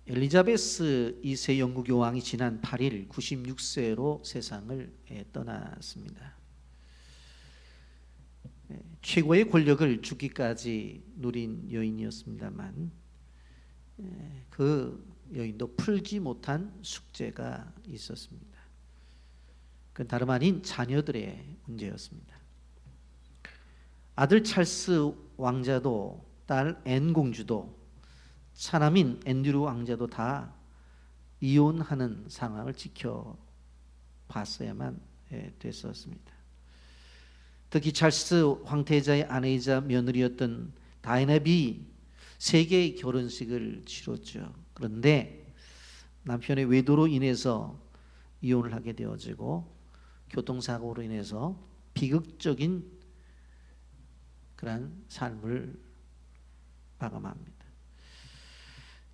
엘리자베스 2세 영국 여왕이 지난 8일 96세로 세상을 떠났습니다. 최고의 권력을 죽기까지 누린 여인이었습니다만 그 여인도 풀지 못한 숙제가 있었습니다. 그건 다름 아닌 자녀들의 문제였습니다. 아들 찰스 왕자도 딸 앤 공주도 차남인 앤드류 왕자도 다 이혼하는 상황을 지켜봤어야만 됐었습니다. 특히 찰스 황태자의 아내이자 며느리였던 다이애나비 3개의 결혼식을 치렀죠. 그런데 남편의 외도로 인해서 이혼을 하게 되어지고 교통사고로 인해서 비극적인 그런 삶을 마감합니다.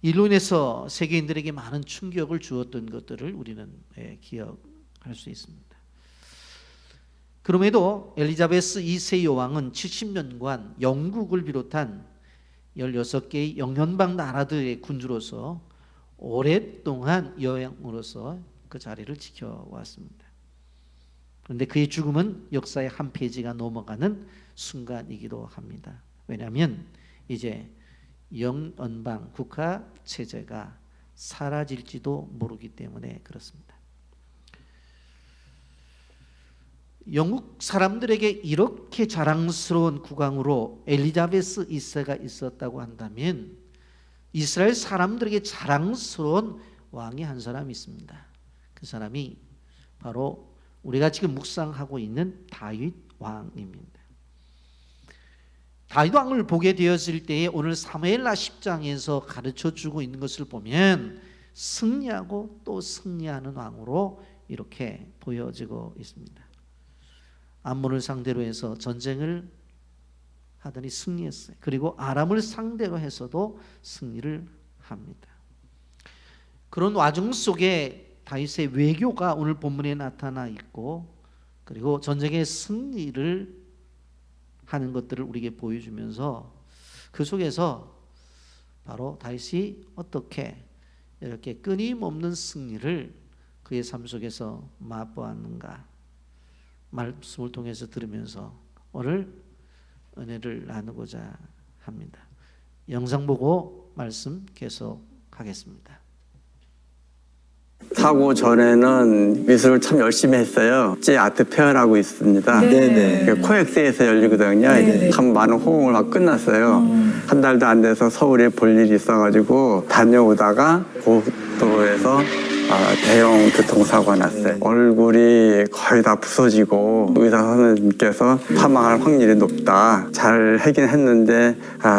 이로 인해서 세계인들에게 많은 충격을 주었던 것들을 우리는 기억할 수 있습니다. 그럼에도 엘리자베스 2세 여왕은 70년간 영국을 비롯한 16개의 영연방 나라들의 군주로서 오랫동안 여왕으로서 그 자리를 지켜왔습니다. 그런데 그의 죽음은 역사의 한 페이지가 넘어가는 순간이기도 합니다. 왜냐하면 이제 영연방 국가 체제가 사라질지도 모르기 때문에 그렇습니다. 영국 사람들에게 이렇게 자랑스러운 국왕으로 엘리자베스 2세가 있었다고 한다면 이스라엘 사람들에게 자랑스러운 왕이 한 사람이 있습니다. 그 사람이 바로 우리가 지금 묵상하고 있는 다윗 왕입니다. 다윗 왕을 보게 되었을 때에 오늘 사무엘하 10장에서 가르쳐주고 있는 것을 보면 승리하고 또 승리하는 왕으로 이렇게 보여지고 있습니다. 암몬을 상대로 해서 전쟁을 하더니 승리했어요. 그리고 아람을 상대로 해서도 승리를 합니다. 그런 와중 속에 다윗의 외교가 오늘 본문에 나타나 있고 그리고 전쟁의 승리를 하는 것들을 우리에게 보여주면서 그 속에서 바로 다윗이 어떻게 이렇게 끊임없는 승리를 그의 삶 속에서 맛보았는가 말씀을 통해서 들으면서 오늘 은혜를 나누고자 합니다. 영상 보고 말씀 계속하겠습니다. 사고 전에는 미술을 참 열심히 했어요. 제 아트 페어라고 있습니다. 네네. 코엑스에서 열리거든요. 네네. 참 많은 호응을 막 끝났어요. 한 달도 안 돼서 서울에 볼 일이 있어가지고 다녀오다가 고속도로에서 대형 교통사고가 났어요. 얼굴이 거의 다 부서지고 의사 선생님께서 사망할 확률이 높다. 잘 하긴 했는데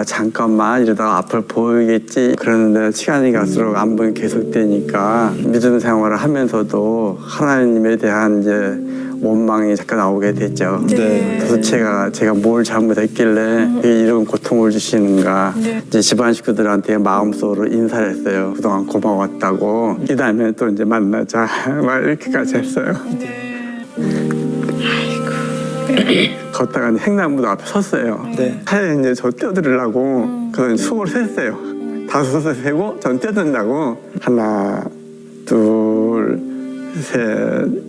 잠깐만 이러다가 앞을 보이겠지. 그러는데 시간이 갈수록 안보이 계속되니까 믿음 생활을 하면서도 하나님에 대한 이제 원망이 잠깐 나오게 됐죠. 네. 그래서 제가 뭘 잘못했길래 이런 고통을 주시는가. 이제 집안 식구들한테 마음속으로 인사를 했어요. 그동안 고마웠다고. 이 다음에 또 이제 만나자. 막 이렇게까지 했어요. 걷다가 횡단보도 앞에 섰어요. 차에 이제 저 뛰어들으려고 그래서 수고를 셌어요. 5섯을 세고 전 뛰어든다고 하나, 둘, 셋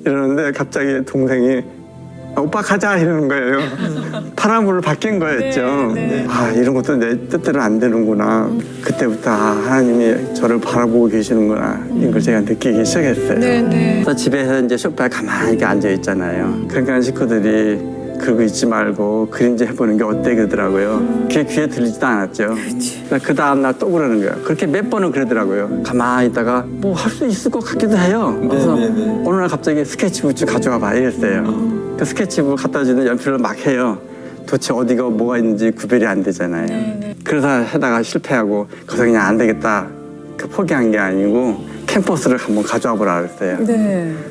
이러는데 갑자기 동생이 오빠 가자 이러는 거예요. 파란불로 바뀐 거였죠. 이런 것도 내 뜻대로 안 되는구나. 그때부터 하나님이 저를 바라보고 계시는구나 이걸 제가 느끼기 시작했어요. 그래서 집에서 이제 소파에 가만히 앉아 있잖아요. 그러니까 식구들이 그러고 있지 말고 그림 좀 해보는 게 어때 그러더라고요. 그게 귀에 들리지도 않았죠. 그 다음날 또 그러는 거예요. 그렇게 몇 번은 그러더라고요. 가만히 있다가 뭐 할 수 있을 것 같기도 해요. 그래서 어느 날 갑자기 스케치북 좀 가져와 봐 이랬어요. 그 스케치북 갖다 주는 연필로 막 해요. 도대체 어디가 뭐가 있는지 구별이 안 되잖아요. 그래서 하다가 실패하고 거기서 그냥 안 되겠다 그 포기한 게 아니고 캔버스를 한번 가져와 보라 그랬어요.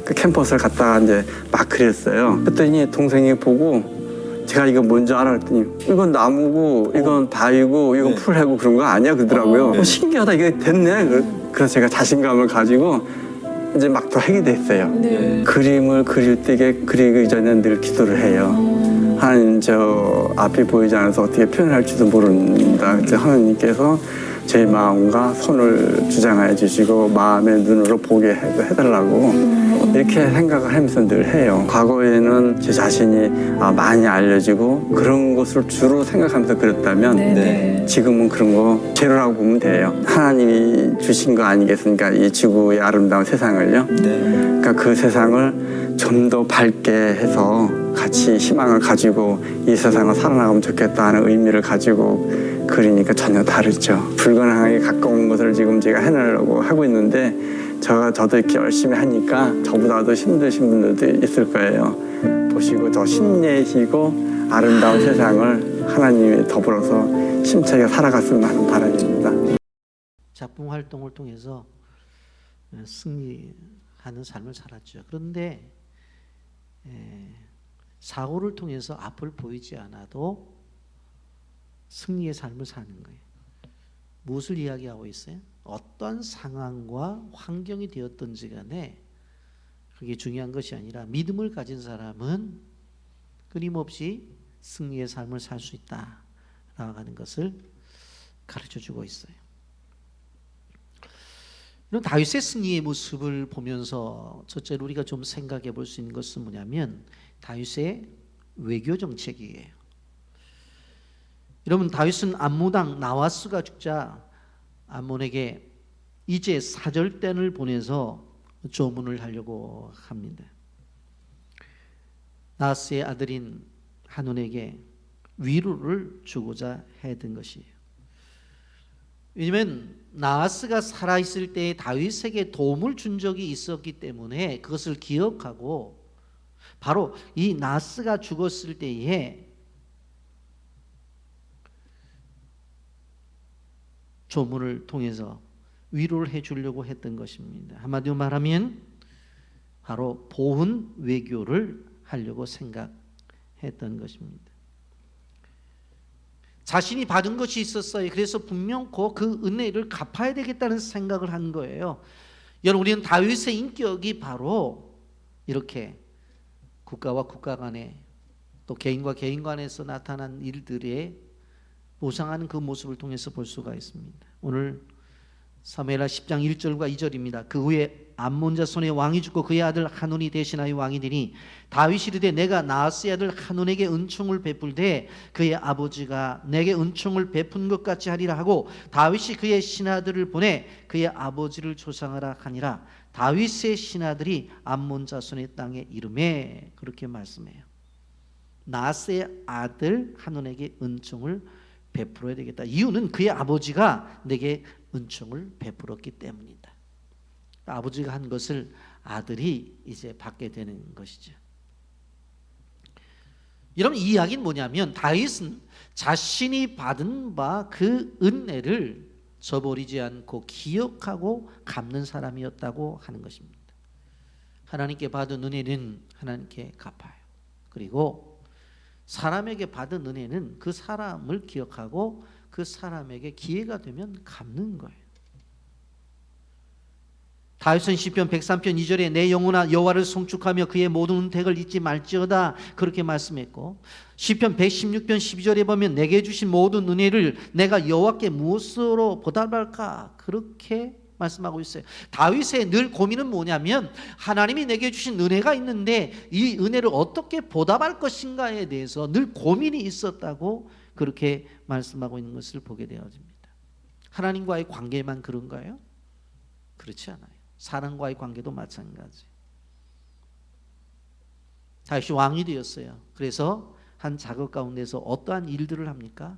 그 캔버스를 갖다가 이제 막 그렸어요. 그랬더니 동생이 보고 제가 이거 뭔지 알아 그랬더니 이건 나무고 이건 바위고 이건 풀해고 그런 거 아니야 그러더라고요. 신기하다 이게 됐네. 그래서 제가 자신감을 가지고 이제 막 더 하게 됐어요. 그림을 그릴 때 그리기 전에 늘 기도를 해요. 하나님 저 앞이 보이지 않아서 어떻게 표현할지도 모른다. 그래서 하나님께서 제 마음과 손을 주장해 주시고 마음의 눈으로 보게 해달라고 이렇게 생각을 하면서 늘 해요. 과거에는 제 자신이 많이 알려지고 그런 것을 주로 생각하면서 그랬다면 지금은 그런 거 제로라고 보면 돼요. 하나님이 주신 거 아니겠습니까? 이 지구의 아름다운 세상을요. 그러니까 그 세상을 좀 더 밝게 해서 같이 희망을 가지고 이 세상을 살아나가면 좋겠다 하는 의미를 가지고 그리니까 전혀 다르죠. 불가능하게 가까운 것을 지금 제가 해내려고 하고 있는데 저도 이렇게 열심히 하니까 저보다도 힘드신 분들도 있을 거예요. 보시고 더 힘내시고 아름다운 세상을 하나님이 더불어서 힘차게 살아갔으면 하는 바람입니다. 작품 활동을 통해서 승리하는 삶을 살았죠. 그런데 사고를 통해서 앞을 보이지 않아도 승리의 삶을 사는 거예요. 무엇을 이야기하고 있어요? 어떠한 상황과 환경이 되었든지 간에 그게 중요한 것이 아니라 믿음을 가진 사람은 끊임없이 승리의 삶을 살 수 있다라고 하는 것을 가르쳐주고 있어요. 이런 다윗의 승리의 모습을 보면서 첫째로 우리가 좀 생각해 볼 수 있는 것은 뭐냐면 다윗의 외교 정책이에요. 여러분, 다윗은 암몬 왕 나하스가 죽자 암몬에게 이제 사절단을 보내서 조문을 하려고 합니다. 나하스의 아들인 한온에게 위로를 주고자 했던 것이에요. 왜냐하면 나하스가 살아있을 때 다윗에게 도움을 준 적이 있었기 때문에 그것을 기억하고 바로 이 나하스가 죽었을 때에 조문을 통해서 위로를 해주려고 했던 것입니다. 한마디로 말하면 바로 보훈 외교를 하려고 생각했던 것입니다. 자신이 받은 것이 있었어요. 그래서 분명코 그 은혜를 갚아야 되겠다는 생각을 한 거예요. 여러분, 우리는 다윗의 인격이 바로 이렇게 국가와 국가 간에 또 개인과 개인 간에서 나타난 일들에 보상하는 그 모습을 통해서 볼 수가 있습니다. 오늘 사무엘하 10장 1절과 2절입니다. 그 후에 암몬 자손의 왕이 죽고 그의 아들 한온이 대신하여 왕이 되니 다윗이 이르되 내가 나하스의 아들 한온에게 은총을 베풀되 그의 아버지가 내게 은총을 베푼 것 같이 하리라 하고 다윗이 그의 신하들을 보내 그의 아버지를 조상하라 하니라. 다윗의 신하들이 암몬 자손의 땅에 이름에 그렇게 말씀해요. 나하스의 아들 한온에게 은총을 베풀어야 되겠다. 이유는 그의 아버지가 내게 은총을 베풀었기 때문이다. 아버지가 한 것을 아들이 이제 받게 되는 것이죠. 여러분, 이 이야기는 뭐냐면 다윗은 자신이 받은 바 그 은혜를 저버리지 않고 기억하고 갚는 사람이었다고 하는 것입니다. 하나님께 받은 은혜는 하나님께 갚아요. 그리고 사람에게 받은 은혜는 그 사람을 기억하고 그 사람에게 기회가 되면 갚는 거예요. 다윗은 시편 103편 2절에 내 영혼아 여호와를 송축하며 그의 모든 은택을 잊지 말지어다 그렇게 말씀했고, 시편 116편 12절에 보면 내게 주신 모든 은혜를 내가 여호와께 무엇으로 보답할까 그렇게 말씀하고 있어요. 다윗의 늘 고민은 뭐냐면 하나님이 내게 주신 은혜가 있는데 이 은혜를 어떻게 보답할 것인가에 대해서 늘 고민이 있었다고 그렇게 말씀하고 있는 것을 보게 되어집니다. 하나님과의 관계만 그런가요? 그렇지 않아요. 사람과의 관계도 마찬가지. 다윗이 왕이 되었어요. 그래서 한 작업 가운데서 어떠한 일들을 합니까?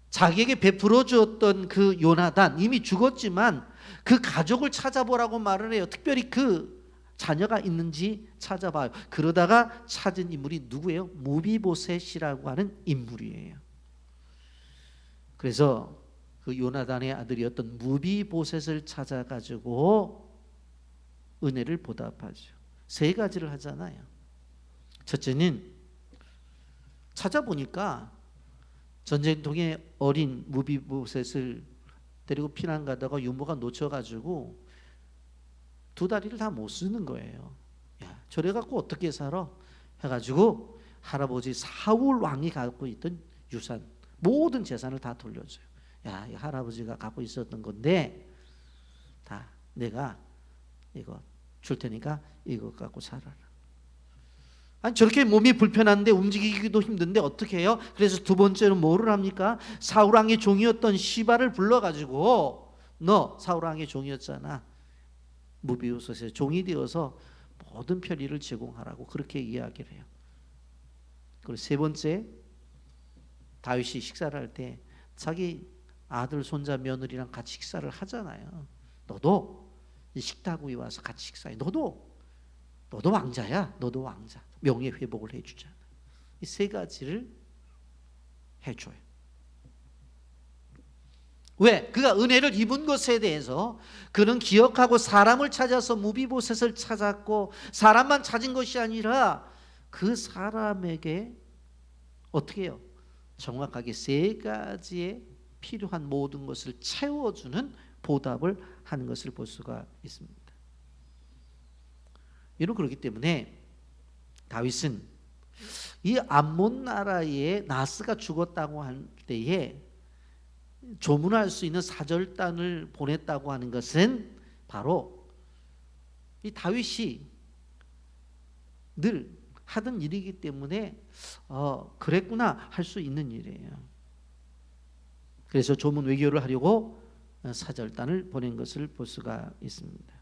자기에게 베풀어 주었던 그 요나단, 이미 죽었지만 그 가족을 찾아보라고 말을 해요. 특별히 그 자녀가 있는지 찾아봐요. 그러다가 찾은 인물이 누구예요? 무비보셋이라고 하는 인물이에요. 그래서 그 요나단의 아들이었던 무비보셋을 찾아가지고 은혜를 보답하죠. 세 가지를 하잖아요. 첫째는 찾아보니까 전쟁통에 어린 무비보셋을 데리고 피난 가다가 유모가 놓쳐가지고 두 다리를 다 못 쓰는 거예요. 야, 저래 갖고 어떻게 살아? 해가지고 할아버지 사울 왕이 갖고 있던 유산 모든 재산을 다 돌려줘요. 야, 이 할아버지가 갖고 있었던 건데 다 내가 이거 줄 테니까 이거 갖고 살아라. 아니 저렇게 몸이 불편한데 움직이기도 힘든데 어떻게 해요? 그래서 두 번째로 뭐를 합니까? 사울 왕의 종이었던 시바를 불러가지고 너 사울 왕의 종이었잖아. 무비우스의 종이 되어서 모든 편의를 제공하라고 그렇게 이야기를 해요. 그리고 세 번째, 다윗이 식사를 할 때 자기 아들, 손자, 며느리랑 같이 식사를 하잖아요. 너도 이 식탁 위에 와서 같이 식사해. 너도 왕자야. 너도 왕자. 명예 회복을 해주잖아. 이 세 가지를 해줘요. 왜? 그가 은혜를 입은 것에 대해서 그는 기억하고 사람을 찾아서 무비보셋을 찾았고 사람만 찾은 것이 아니라 그 사람에게 어떻게 해요? 정확하게 세 가지의 필요한 모든 것을 채워주는 보답을 하는 것을 볼 수가 있습니다. 이런 그렇기 때문에 다윗은 이 암몬 나라에 나스가 죽었다고 할 때에 조문할 수 있는 사절단을 보냈다고 하는 것은 바로 이 다윗이 늘 하던 일이기 때문에 그랬구나 할 수 있는 일이에요. 그래서 조문 외교를 하려고 사절단을 보낸 것을 볼 수가 있습니다.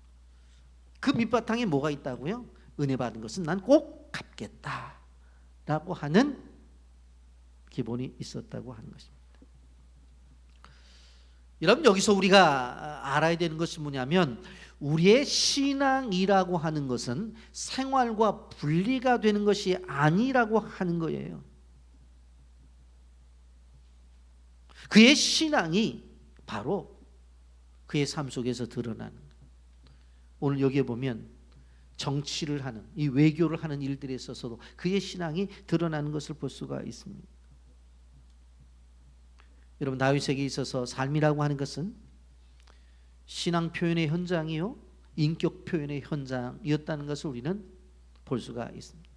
그 밑바탕에 뭐가 있다고요? 은혜 받은 것은 난 꼭 갚겠다라고 하는 기본이 있었다고 하는 것입니다. 여러분 여기서 우리가 알아야 되는 것이 뭐냐면 우리의 신앙이라고 하는 것은 생활과 분리가 되는 것이 아니라고 하는 거예요. 그의 신앙이 바로 그의 삶 속에서 드러나는 거예요. 오늘 여기에 보면 정치를 하는 이 외교를 하는 일들에 있어서도 그의 신앙이 드러나는 것을 볼 수가 있습니다. 여러분 다윗에게 있어서 삶이라고 하는 것은 신앙 표현의 현장이요 인격 표현의 현장이었다는 것을 우리는 볼 수가 있습니다.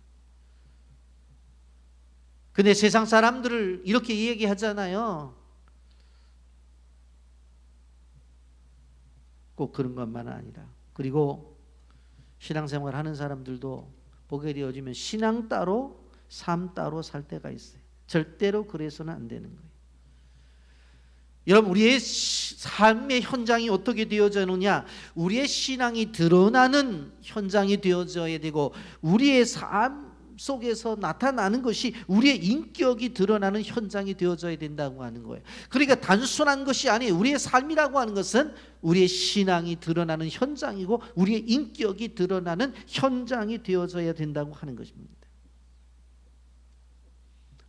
근데 세상 사람들을 이렇게 얘기하잖아요. 꼭 그런 것만 아니라 그리고 신앙생활 하는 사람들도 보게 되어지면 신앙 따로 삶 따로 살 때가 있어요. 절대로 그래서는 안 되는 거예요. 여러분 우리의 삶의 현장이 어떻게 되어지느냐, 우리의 신앙이 드러나는 현장이 되어져야 되고 우리의 삶 속에서 나타나는 것이 우리의 인격이 드러나는 현장이 되어져야 된다고 하는 거예요. 그러니까 단순한 것이 아니에요. 우리의 삶이라고 하는 것은 우리의 신앙이 드러나는 현장이고 우리의 인격이 드러나는 현장이 되어져야 된다고 하는 것입니다.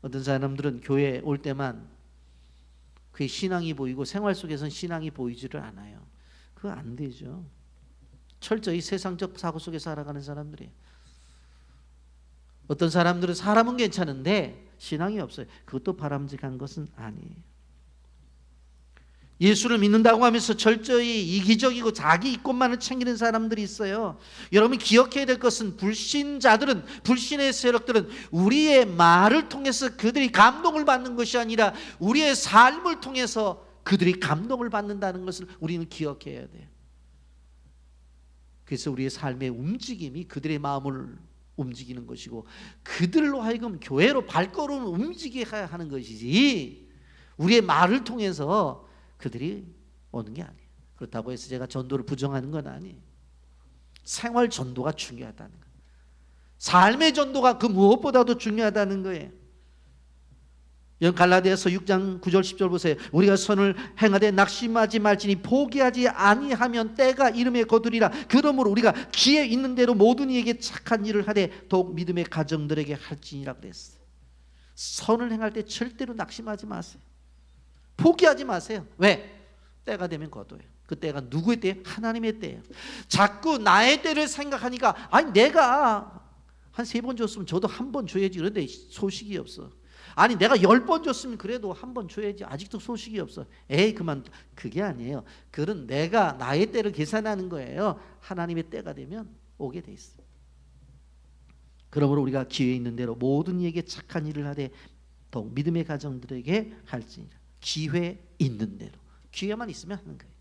어떤 사람들은 교회에 올 때만 그의 신앙이 보이고 생활 속에서는 신앙이 보이지를 않아요. 그거 안 되죠. 철저히 세상적 사고 속에 살아가는 사람들이에요. 어떤 사람들은 사람은 괜찮은데 신앙이 없어요. 그것도 바람직한 것은 아니에요. 예수를 믿는다고 하면서 철저히 이기적이고 자기 이권만을 챙기는 사람들이 있어요. 여러분 기억해야 될 것은 불신자들은, 불신의 세력들은 우리의 말을 통해서 그들이 감동을 받는 것이 아니라 우리의 삶을 통해서 그들이 감동을 받는다는 것을 우리는 기억해야 돼요. 그래서 우리의 삶의 움직임이 그들의 마음을 움직이는 것이고 그들로 하여금 교회로 발걸음을 움직여야 하는 것이지 우리의 말을 통해서 그들이 오는 게 아니에요. 그렇다고 해서 제가 전도를 부정하는 건 아니에요. 생활 전도가 중요하다는 거예요. 삶의 전도가 그 무엇보다도 중요하다는 거예요. 갈라디아서 6장 9절 10절 보세요. 우리가 선을 행하되 낙심하지 말지니 포기하지 아니하면 때가 이름에 거두리라. 그러므로 우리가 기회 있는 대로 모든 이에게 착한 일을 하되 더욱 믿음의 가정들에게 할지니라 그랬어요. 선을 행할 때 절대로 낙심하지 마세요. 포기하지 마세요. 왜? 때가 되면 거둬요. 그 때가 누구의 때예요? 하나님의 때예요. 자꾸 나의 때를 생각하니까 아니 내가 한 3번 줬으면 저도 1번 줘야지. 그런데 소식이 없어. 아니 내가 10번 줬으면 그래도 1번 줘야지. 아직도 소식이 없어. 에이 그만. 그게 아니에요. 그건 내가 나의 때를 계산하는 거예요. 하나님의 때가 되면 오게 돼 있어요. 그러므로 우리가 기회 있는 대로 모든 이에게 착한 일을 하되 더욱 믿음의 가정들에게 할지니라. 기회 있는 대로 기회만 있으면 하는 거예요.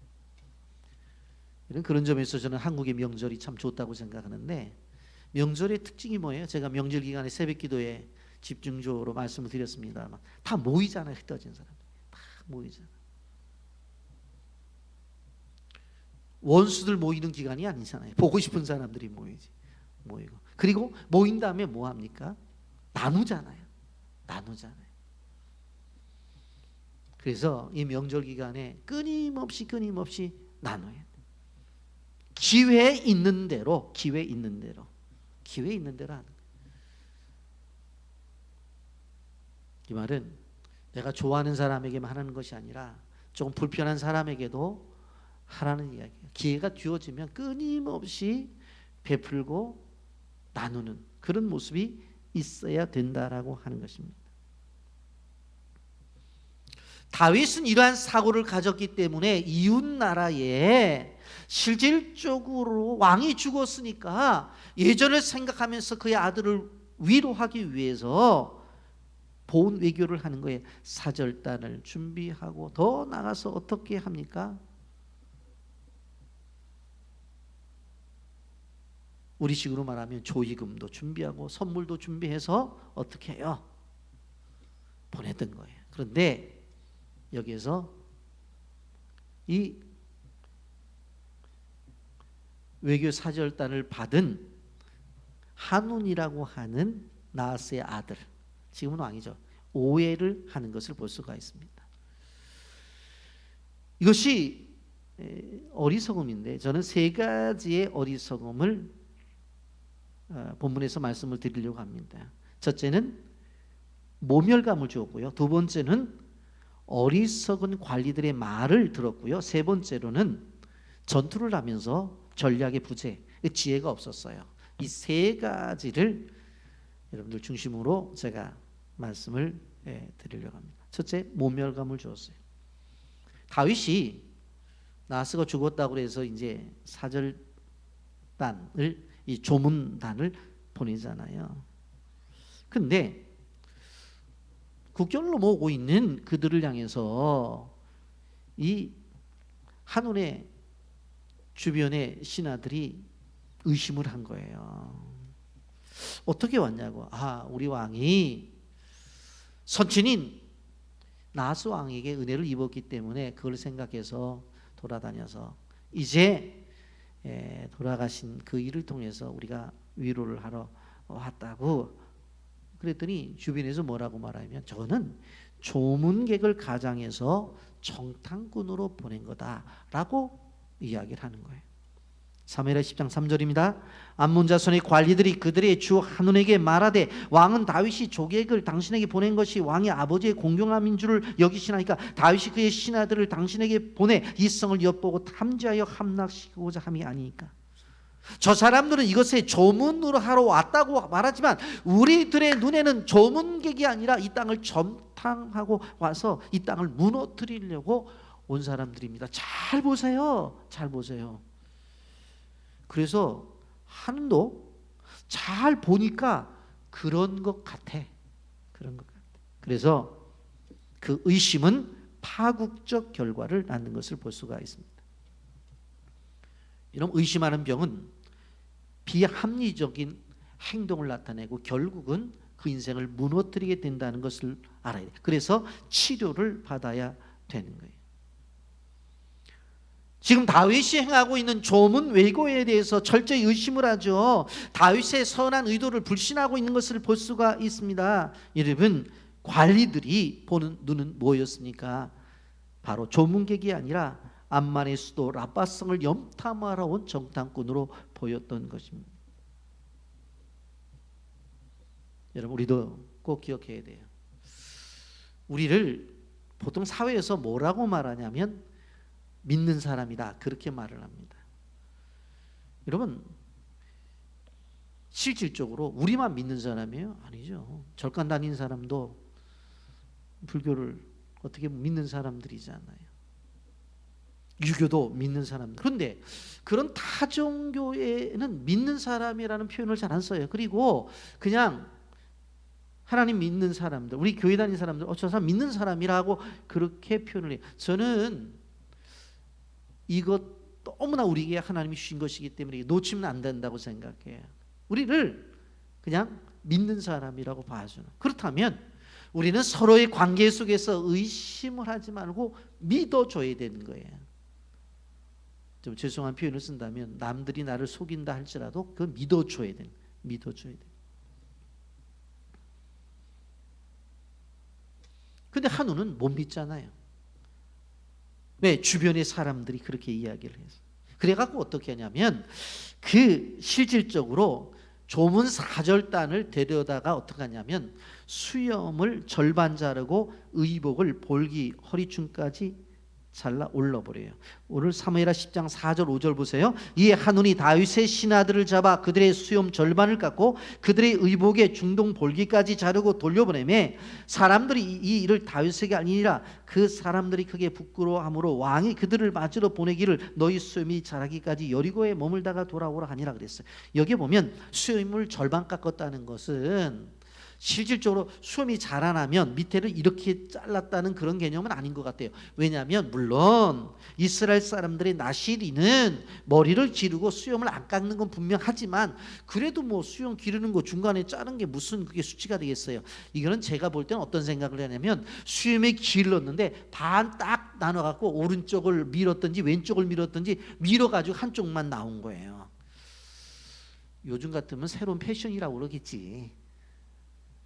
이런 그런 점에서 저는 한국의 명절이 참 좋다고 생각하는데, 명절의 특징이 뭐예요? 제가 명절 기간에 새벽기도에 집중적으로 말씀을 드렸습니다만 다 모이잖아요. 흩어진 사람들 다 모이잖아요. 원수들 모이는 기간이 아니잖아요. 보고 싶은 사람들이 모이고, 그리고 모인 다음에 뭐 합니까? 나누잖아요. 그래서 이 명절 기간에 끊임없이 나눠야 돼. 기회 있는 대로 하는 거예요. 이 말은 내가 좋아하는 사람에게만 하는 것이 아니라 조금 불편한 사람에게도 하라는 이야기예요. 기회가 주어지면 끊임없이 베풀고 나누는 그런 모습이 있어야 된다라고 하는 것입니다. 다윗은 이러한 사고를 가졌기 때문에 이웃 나라에 실질적으로 왕이 죽었으니까 예전을 생각하면서 그의 아들을 위로하기 위해서 보훈 외교를 하는 거예요. 사절단을 준비하고 더 나가서 어떻게 합니까? 우리식으로 말하면 조의금도 준비하고 선물도 준비해서 어떻게 해요? 보냈던 거예요. 그런데 여기에서 이 외교 사절단을 받은 한운이라고 하는 나하스의 아들, 지금은 왕이죠, 오해를 하는 것을 볼 수가 있습니다. 이것이 어리석음인데 저는 세 가지의 어리석음을 본문에서 말씀을 드리려고 합니다. 첫째는 모멸감을 주었고요. 두 번째는 어리석은 관리들의 말을 들었고요. 세 번째로는 전투를 하면서 전략의 부재, 지혜가 없었어요. 이 세 가지를 여러분들 중심으로 제가 말씀을 드리려고 합니다. 첫째, 모멸감을 주었어요. 다윗이 나하스가 죽었다고 해서 이제 사절단을, 이 조문단을 보내잖아요. 근데 국경을 넘어오고 있는 그들을 향해서 이 한온의 주변의 신하들이 의심을 한 거예요. 어떻게 왔냐고. 우리 왕이 선친인 나하스 왕에게 은혜를 입었기 때문에 그걸 생각해서 돌아다녀서 이제 돌아가신 그 일을 통해서 우리가 위로를 하러 왔다고 그랬더니 주변에서 뭐라고 말하면 저는 조문객을 가장해서 정탐꾼으로 보낸 거다라고 이야기를 하는 거예요. 사무엘하 10장 3절입니다. 암몬 자손의 관리들이 그들의 주 한운에게 말하되 왕은 다윗이 조객을 당신에게 보낸 것이 왕의 아버지의 공경함인 줄을 여기시나이까 다윗이 그의 신하들을 당신에게 보내 이 성을 엿보고 탐지하여 함락시키고자 함이 아니니까. 저 사람들은 이것에 조문으로 하러 왔다고 말하지만 우리들의 눈에는 조문객이 아니라 이 땅을 점탕하고 와서 이 땅을 무너뜨리려고 온 사람들입니다. 잘 보세요. 그래서 한도 잘 보니까 그런 것 같아. 그래서 그 의심은 파국적 결과를 낳는 것을 볼 수가 있습니다. 이런 의심하는 병은 비합리적인 행동을 나타내고 결국은 그 인생을 무너뜨리게 된다는 것을 알아야 돼요. 그래서 치료를 받아야 되는 거예요. 지금 다윗이 행하고 있는 조문 외고에 대해서 철저히 의심을 하죠. 다윗의 선한 의도를 불신하고 있는 것을 볼 수가 있습니다. 여러분, 관리들이 보는 눈은 뭐였습니까? 바로 조문객이 아니라 암만의 수도 라빠성을 염탐하러 온 정탐꾼으로 보였던 것입니다. 여러분, 우리도 꼭 기억해야 돼요. 우리를 보통 사회에서 뭐라고 말하냐면 믿는 사람이다, 그렇게 말을 합니다. 여러분, 실질적으로 우리만 믿는 사람이에요? 아니죠. 절간 다니는 사람도 불교를 어떻게 믿는 사람들이잖아요. 유교도 믿는 사람들. 그런데 그런 타종교에는 믿는 사람이라는 표현을 잘 안 써요. 그리고 그냥 하나님 믿는 사람들, 우리 교회 다니는 사람들, 저 사람 믿는 사람이라고 그렇게 표현을 해요. 저는 이것 너무나 우리에게 하나님이 주신 것이기 때문에 놓치면 안 된다고 생각해요. 우리를 그냥 믿는 사람이라고 봐주는. 그렇다면 우리는 서로의 관계 속에서 의심을 하지 말고 믿어줘야 되는 거예요. 좀 죄송한 표현을 쓴다면 남들이 나를 속인다 할지라도 그걸 믿어줘야 돼. 믿어줘야 돼. 근데 한우는 못 믿잖아요. 왜? 주변의 사람들이 그렇게 이야기를 해서. 그래갖고 어떻게 하냐면 그 실질적으로 조문 4절단을 데려다가 어떻게 하냐면 수염을 절반 자르고 의복을 볼기 허리춤까지 잘라 올려버려요. 오늘 사무엘하 10장 4절 5절 보세요. 이에 한운이 다윗의 신하들을 잡아 그들의 수염 절반을 깎고 그들의 의복의 중동 볼기까지 자르고 돌려보내매 사람들이 이 일을 다윗에게 알리니라. 그 사람들이 크게 부끄러워함으로 왕이 그들을 맞으러 보내기를 너희 수염이 자라기까지 여리고에 머물다가 돌아오라 하니라 그랬어요. 여기 보면 수염을 절반 깎았다는 것은 실질적으로 수염이 자라나면 밑에를 이렇게 잘랐다는 그런 개념은 아닌 것 같아요. 왜냐하면 물론 이스라엘 사람들의 나시리는 머리를 기르고 수염을 안 깎는 건 분명하지만 그래도 뭐 수염 기르는 거 중간에 자른 게 무슨 그게 수치가 되겠어요. 이거는 제가 볼 때는 어떤 생각을 하냐면 수염이 길렀는데 반 딱 나눠갖고 오른쪽을 밀었든지 왼쪽을 밀었든지 밀어가지고 한쪽만 나온 거예요. 요즘 같으면 새로운 패션이라고 그러겠지.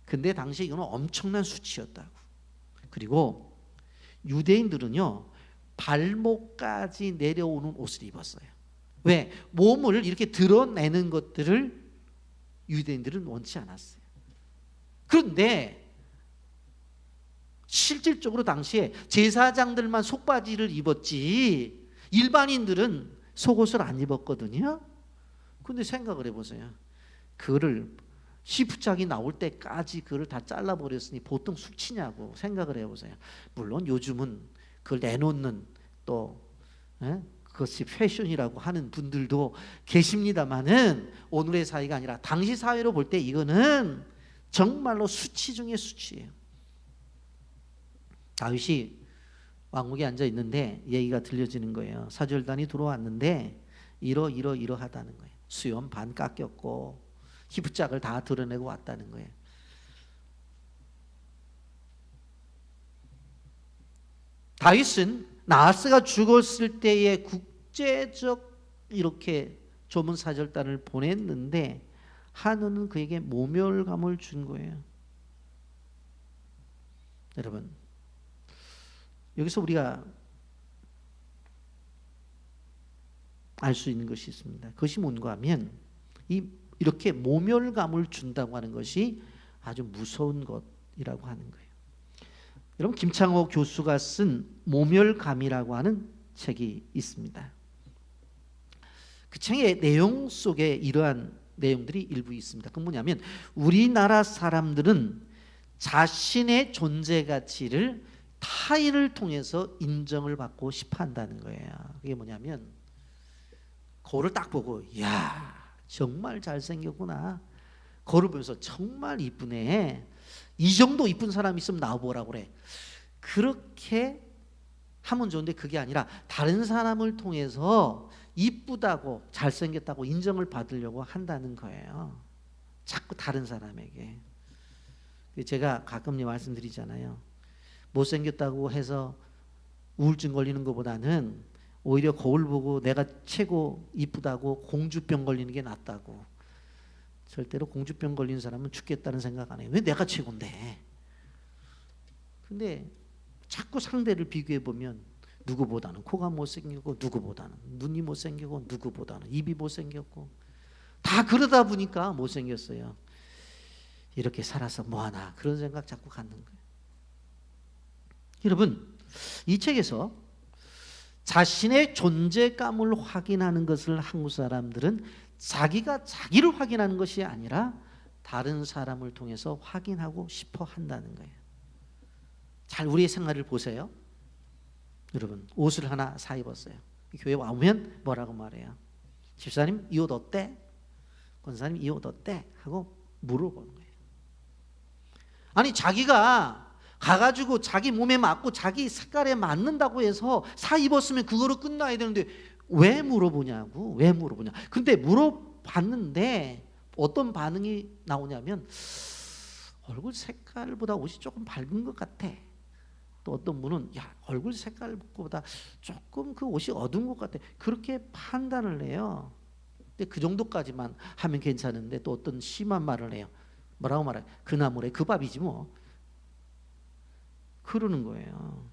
근데 당시에 이거는 엄청난 수치였다고. 그리고 유대인들은요 발목까지 내려오는 옷을 입었어요. 왜? 몸을 이렇게 드러내는 것들을 유대인들은 원치 않았어요. 그런데 실질적으로 당시에 제사장들만 속바지를 입었지 일반인들은 속옷을 안 입었거든요. 근데 생각을 해보세요. 그거를 시프짝이 나올 때까지 그걸 다 잘라버렸으니 보통 수치냐고 생각을 해보세요. 물론 요즘은 그걸 내놓는 또 그것이 패션이라고 하는 분들도 계십니다만은 오늘의 사회가 아니라 당시 사회로 볼 때 이거는 정말로 수치 중에 수치예요. 다윗이 왕국에 앉아 있는데 얘기가 들려지는 거예요. 사절단이 들어왔는데 이러하다는 거예요. 수염 반 깎였고 히프짝을 다 드러내고 왔다는 거예요. 다윗은 나하스가 죽었을 때의 국제적 이렇게 조문 사절단을 보냈는데 한우는 그에게 모멸감을 준 거예요. 여러분, 여기서 우리가 알 수 있는 것이 있습니다. 그것이 뭔가 하면 이렇게 모멸감을 준다고 하는 것이 아주 무서운 것이라고 하는 거예요. 여러분, 김창호 교수가 쓴 모멸감이라고 하는 책이 있습니다. 그 책의 내용 속에 이러한 내용들이 일부 있습니다. 그건 뭐냐면 우리나라 사람들은 자신의 존재 가치를 타인을 통해서 인정을 받고 싶어 한다는 거예요. 그게 뭐냐면 거울을 딱 보고 야 정말 잘생겼구나. 거울 보면서 정말 이쁘네. 이 정도 이쁜 사람 있으면 나와보라고 그래. 그렇게 하면 좋은데 그게 아니라 다른 사람을 통해서 이쁘다고 잘생겼다고 인정을 받으려고 한다는 거예요. 자꾸 다른 사람에게. 제가 가끔 말씀드리잖아요. 못생겼다고 해서 우울증 걸리는 것보다는 오히려 거울 보고 내가 최고 이쁘다고 공주병 걸리는 게 낫다고. 절대로 공주병 걸린 사람은 죽겠다는 생각 안 해요. 왜 내가 최고인데. 근데 자꾸 상대를 비교해 보면 누구보다는 코가 못생기고 누구보다는 눈이 못생기고 누구보다는 입이 못생겼고 다 그러다 보니까 못생겼어요. 이렇게 살아서 뭐하나 그런 생각 자꾸 갖는 거예요. 여러분, 이 책에서 자신의 존재감을 확인하는 것을 한국 사람들은 자기가 자기를 확인하는 것이 아니라 다른 사람을 통해서 확인하고 싶어 한다는 거예요. 잘 우리의 생활을 보세요. 여러분, 옷을 하나 사 입었어요. 교회 와오면 뭐라고 말해요? 집사님 이 옷 어때? 권사님 이 옷 어때? 하고 물어보는 거예요. 아니 자기가 가가지고 자기 몸에 맞고 자기 색깔에 맞는다고 해서 사 입었으면 그거로 끝나야 되는데 왜 물어보냐고. 왜 물어보냐. 근데 물어봤는데 어떤 반응이 나오냐면 얼굴 색깔보다 옷이 조금 밝은 것 같아. 또 어떤 분은 야 얼굴 색깔보다 조금 그 옷이 어두운 것 같아. 그렇게 판단을 해요. 근데 그 정도까지만 하면 괜찮은데 또 어떤 심한 말을 해요. 뭐라고 말해? 그 나물에 그 밥이지 뭐. 그러는 거예요.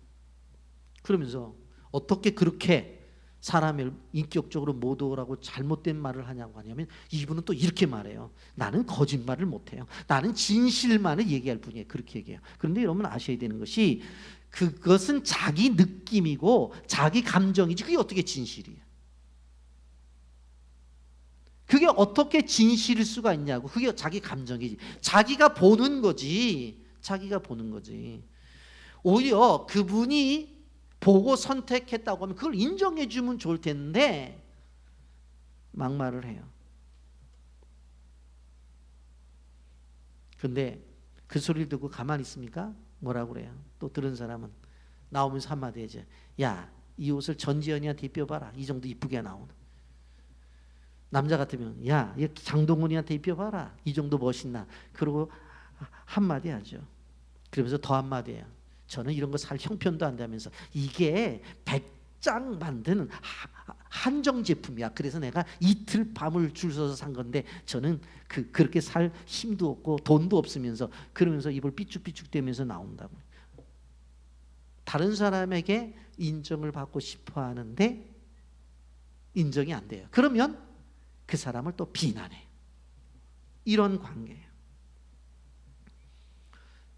그러면서 어떻게 그렇게 사람을 인격적으로 모독하고 잘못된 말을 하냐고 하냐면 이분은 또 이렇게 말해요. 나는 거짓말을 못해요. 나는 진실만을 얘기할 뿐이에요. 그렇게 얘기해요. 그런데 여러분 아셔야 되는 것이 그것은 자기 느낌이고 자기 감정이지 그게 어떻게 진실이에요. 그게 어떻게 진실일 수가 있냐고. 그게 자기 감정이지. 자기가 보는 거지. 자기가 보는 거지. 오히려 그분이 보고 선택했다고 하면 그걸 인정해 주면 좋을 텐데 막말을 해요. 근데 그 소리를 듣고 가만히 있습니까? 뭐라고 그래요? 또 들은 사람은 나오면서 한마디 해줘. 야, 이 옷을 전지현이한테 입혀봐라. 이 정도 이쁘게 나오는. 남자 같으면 야, 이 장동건이한테 입혀봐라. 이 정도 멋있나. 그러고 한마디 하죠. 그러면서 더 한마디 해요. 저는 이런 거 살 형편도 안 되면서 이게 100장 만드는 한정 제품이야. 그래서 내가 이틀 밤을 줄 서서 산 건데 저는 그렇게 살 힘도 없고 돈도 없으면서 그러면서 입을 삐죽삐죽 대면서 나온다고. 다른 사람에게 인정을 받고 싶어 하는데 인정이 안 돼요. 그러면 그 사람을 또 비난해요. 이런 관계예요.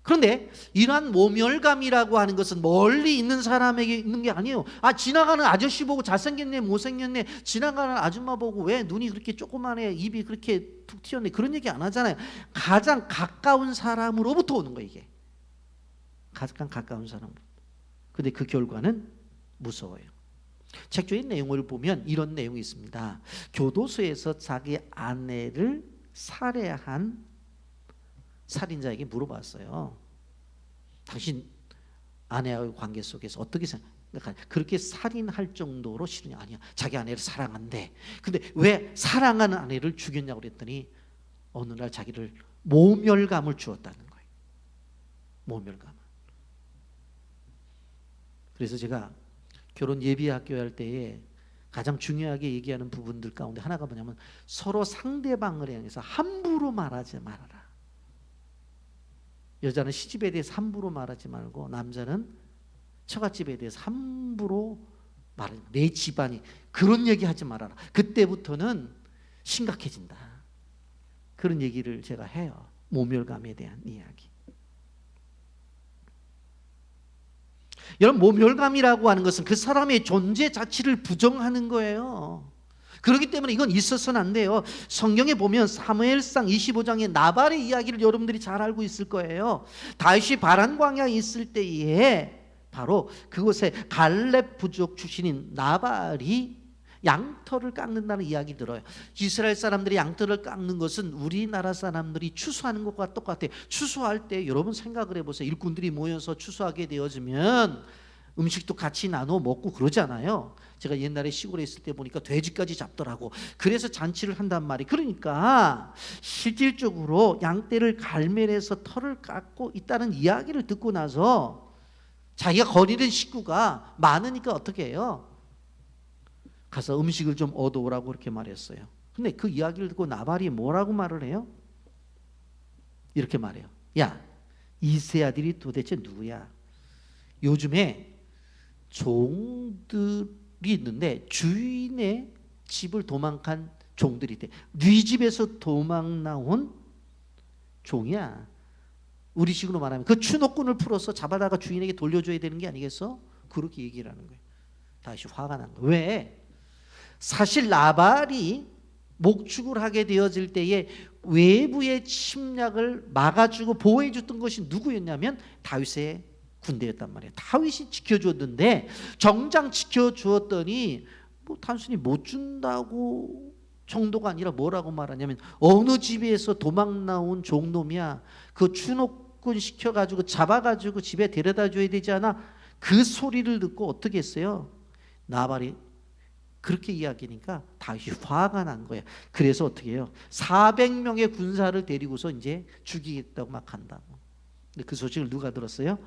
그런데 이러한 모멸감이라고 하는 것은 멀리 있는 사람에게 있는 게 아니에요. 아, 지나가는 아저씨 보고 잘생겼네 못생겼네, 지나가는 아줌마 보고 왜 눈이 그렇게 조그만해, 입이 그렇게 툭 튀었네, 그런 얘기 안 하잖아요. 가장 가까운 사람으로부터 오는 거예요. 이게 가장 가까운 사람으로부터. 근데 그 결과는 무서워요. 책조의 내용을 보면 이런 내용이 있습니다. 교도소에서 자기 아내를 살해한 살인자에게 물어봤어요. 당신 아내와의 관계 속에서 어떻게 생각하냐? 그렇게 살인할 정도로 싫으냐? 아니야. 자기 아내를 사랑한대. 근데 왜 사랑하는 아내를 죽였냐고 그랬더니 어느 날 자기를 모멸감을 주었다는 거예요. 모멸감을. 그래서 제가 결혼 예비학교 할 때에 가장 중요하게 얘기하는 부분들 가운데 하나가 뭐냐면 서로 상대방을 향해서 함부로 말하지 말아라. 여자는 시집에 대해서 함부로 말하지 말고 남자는 처갓집에 대해서 함부로 말하지 말아라. 내 집안이 그런 얘기하지 말아라. 그때부터는 심각해진다. 그런 얘기를 제가 해요. 모멸감에 대한 이야기. 여러분, 모멸감이라고 하는 것은 그 사람의 존재 자체를 부정하는 거예요. 그렇기 때문에 이건 있어서는 안 돼요. 성경에 보면 사무엘상 25장의 나발의 이야기를 여러분들이 잘 알고 있을 거예요. 다윗이 바란 광야에 있을 때에 바로 그곳에 갈렙 부족 출신인 나발이 양털을 깎는다는 이야기 들어요. 이스라엘 사람들이 양털을 깎는 것은 우리나라 사람들이 추수하는 것과 똑같아요. 추수할 때 여러분 생각을 해보세요. 일꾼들이 모여서 추수하게 되어지면 음식도 같이 나눠 먹고 그러잖아요. 제가 옛날에 시골에 있을 때 보니까 돼지까지 잡더라고. 그래서 잔치를 한단 말이에요. 그러니까 실질적으로 양떼를 갈매해서 털을 깎고 있다는 이야기를 듣고 나서 자기가 거리는 식구가 많으니까 어떻게 해요? 가서 음식을 좀 얻어오라고 그렇게 말했어요. 근데 그 이야기를 듣고 나발이 뭐라고 말을 해요? 이렇게 말해요. 야, 이세 아들이 도대체 누구야? 요즘에 종들이 있는데 주인의 집을 도망간 종들이 있대. 네 집에서 도망 나온 종이야. 우리식으로 말하면 그 추노꾼을 풀어서 잡아다가 주인에게 돌려줘야 되는 게 아니겠어? 그렇게 얘기를 하는 거예요. 다시 화가 난 거예요. 왜? 사실 나발이 목축을 하게 되어질 때에 외부의 침략을 막아주고 보호해줬던 것이 누구였냐면 다윗의 군대였단 말이에요. 다윗이 지켜주었는데 정작 지켜주었더니 뭐 단순히 못 준다고 정도가 아니라 뭐라고 말하냐면 어느 집에서 도망 나온 종놈이야. 그 추노 접근시켜가지고 잡아가지고 집에 데려다 줘야 되지 않아? 그 소리를 듣고 어떻게 했어요? 나발이 그렇게 이야기하니까 다윗이 화가 난 거예요. 그래서 어떻게 해요? 400명의 군사를 데리고서 이제 죽이겠다고 막 한다고. 근데 그 소식을 누가 들었어요?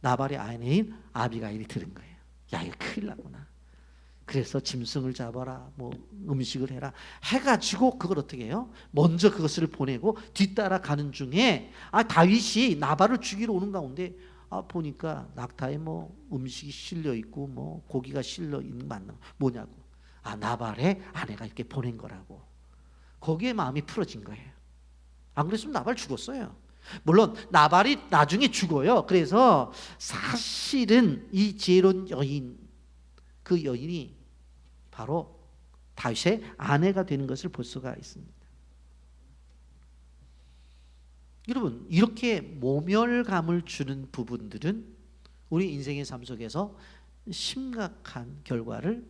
나발의 아내인 아비가일이 들은 거예요. 야, 이거 큰일 났구나. 그래서 짐승을 잡아라, 뭐 음식을 해라 해가지고 그걸 어떻게 해요? 먼저 그것을 보내고 뒤따라 가는 중에 다윗이 나발을 죽이러 오는 가운데 보니까 낙타에 뭐 음식이 실려 있고 뭐 고기가 실려 있는 맞나 뭐냐고. 나발의 아내가 이렇게 보낸 거라고. 거기에 마음이 풀어진 거예요. 안 그랬으면 나발 죽었어요. 물론 나발이 나중에 죽어요. 그래서 사실은 이 지혜로운 여인, 그 여인이 바로 다윗의 아내가 되는 것을 볼 수가 있습니다. 여러분, 이렇게 모멸감을 주는 부분들은 우리 인생의 삶 속에서 심각한 결과를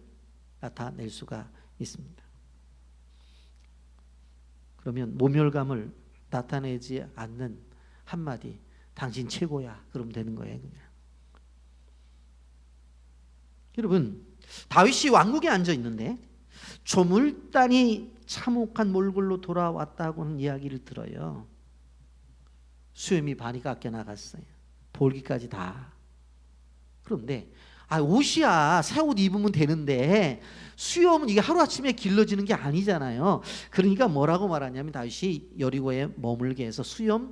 나타낼 수가 있습니다. 그러면 모멸감을 나타내지 않는 한마디, 당신 최고야, 그러면 되는 거예요. 그냥. 여러분, 다윗이 왕궁에 앉아 있는데 조물단이 참혹한 몰골로 돌아왔다고는 이야기를 들어요. 수염이 반이 깎여 나갔어요. 볼기까지 다. 그런데 옷이야 새 옷 입으면 되는데 수염은 이게 하루아침에 길러지는 게 아니잖아요. 그러니까 뭐라고 말하냐면 다윗이 여리고에 머물게 해서 수염